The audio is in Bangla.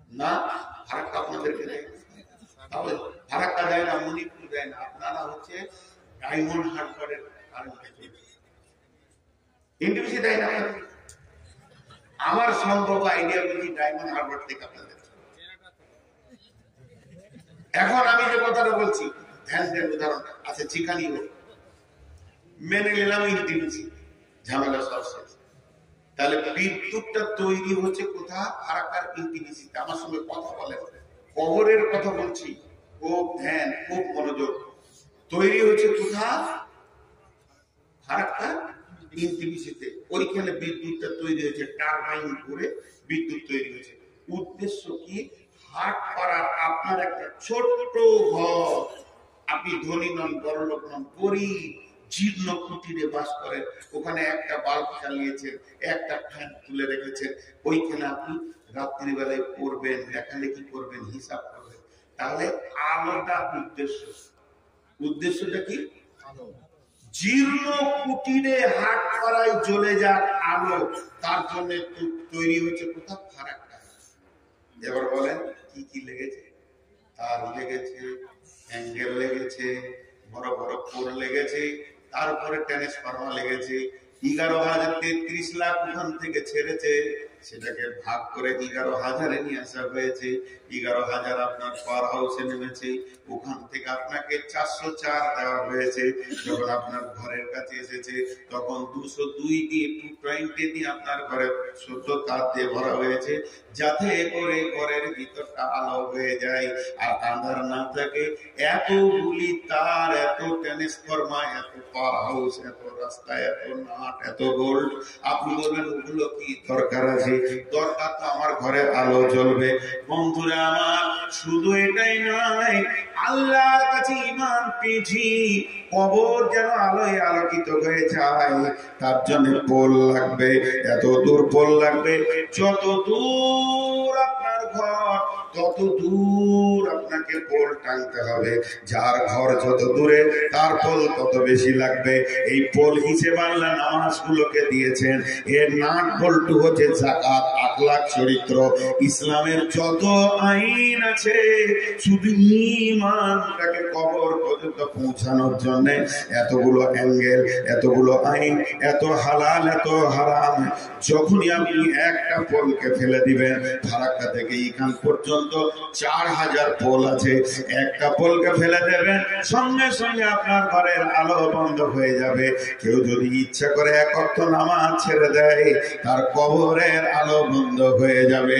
না, ফারাক্কা আপনাদেরকে দেয় তাহলে ফারাক্কা দেয় না, মণিপুর দেয় না, আপনারা হচ্ছে ডায়মন্ড হারবারের এনটিপিসি দেয় না। আমার সম্ভব আইডিয়া বুঝি ডায়মন্ড হারবার থেকে আপনাদের। এখন আমি যে কথাটা বলছি ধ্যান দেন, উদাহরণটা আচ্ছা যেখানেই হোক মেনে নিলাম এনটিপিসি, ঝামেলা সব শেষ। তাহলে বিদ্যুৎটা তৈরি হচ্ছে কোথা? ফারাক্কার এনটিপিসি। আমার সঙ্গে কথা বলেন, কবরের কথা বলছি, খুব ধ্যান, খুব মনোযোগ। তৈরি হচ্ছে কোথা? ফারাক্কার এনটিপিসিতে। ওইখানে বিদ্যুৎটা তৈরি হয়েছে, টারবাইন করে বিদ্যুৎ তৈরি হয়েছে। উদ্দেশ্য কি? হাট পাড়ার আপনার একটা ছোট্ট ঘর, আপনি ধনী নন, বড় লোক নন, গরিব জীর্ণ কুটিরে বাস করেন, ওখানে একটা বাল্ব চালিয়েছেন, একটা ফ্যান তুলে রেখেছেন, ওইখানে আপনি রাত্রিবেলায় পড়বেন, লেখালেখি করবেন, হিসাব করবেন। তাহলে আলোটা উদ্দেশ্য। উদ্দেশ্যটা কি? জীর্ণ কুটিরে হাট পাড়ায় জ্বলে যাক আলো, তার জন্য তৈরি হচ্ছে কোথাও ফারাক্কা। এবার বলেন কি কি লেগেছে? তার লেগেছে, অ্যাঙ্গেল লেগেছে, বড় বড় পোল লেগেছে, তারপরে ট্রান্সফরমার লেগেছে। 11,33 লাখ ওখান থেকে ছেড়েছে, সেটাকে ভাগ করে 11,000-এ নিয়ে আসা হয়েছে। 11,000 আপনার পার হাউসে নেমেছে, ওখান থেকে আপনাকে 404 দেওয়া হয়েছে। যখন আপনার ঘরের কাছে এসেছে তখন 202 দিয়ে 220 দিয়ে আপনার ঘরে 14 তার দিয়ে ভরা হয়েছে, যাতে করে ঘরের ভিতরটা আলো হয়ে যায় আর আন্ধার না থাকে। এতগুলি তার, এত ট্রান্সফরমার, এত পার হাউস, এত রাস্তা, এত নাট, এত গোল্ড। আপনি বলবেন ওগুলো কি দরকার আছে? দরকার তো আমার ঘরে আলো জ্বলবে। বন্ধুরা আমার, শুধু এটাই নয়, আল্লাহর কাছে ঈমান পেয়েছি, কবর যেন আলোয় আলোকিত হয়ে যায়, তার জন্য পোল লাগবে। এত দূর পোল লাগবে, যত দূর আপনার ঘর তত দূর আপনাকে পোল টানতে হবে। যার ঘর যত দূরে তার পোল তত বেশি লাগবে। এই পোল হিসেবে আল্লাহ নামাজগুলোকে দিয়েছেন। এর নাট বল্টু হচ্ছে যাকাত, আখলাক, চরিত্র। ইসলামের যত আইন আছে শুধু ঈমানটাকে কবর পর্যন্ত পৌঁছানোর জন্য এতগুলো অ্যাঙ্গেল, এতগুলো আইন, এত হালাল, এত হারাম। যখনই আপনি একটা পোলকে ফেলে দিবেন, ফারাক্কা থেকে এখান পর্যন্ত 4,000 পোল আছে, একটা পোলকে ফেলে দেবেন, সঙ্গে সঙ্গে আপনার ঘরের আলো বন্ধ হয়ে যাবে। কেউ যদি ইচ্ছা করে এক ওয়াক্ত নামাজ ছেড়ে দেয়, তার কবরের আলো বন্ধ হয়ে যাবে।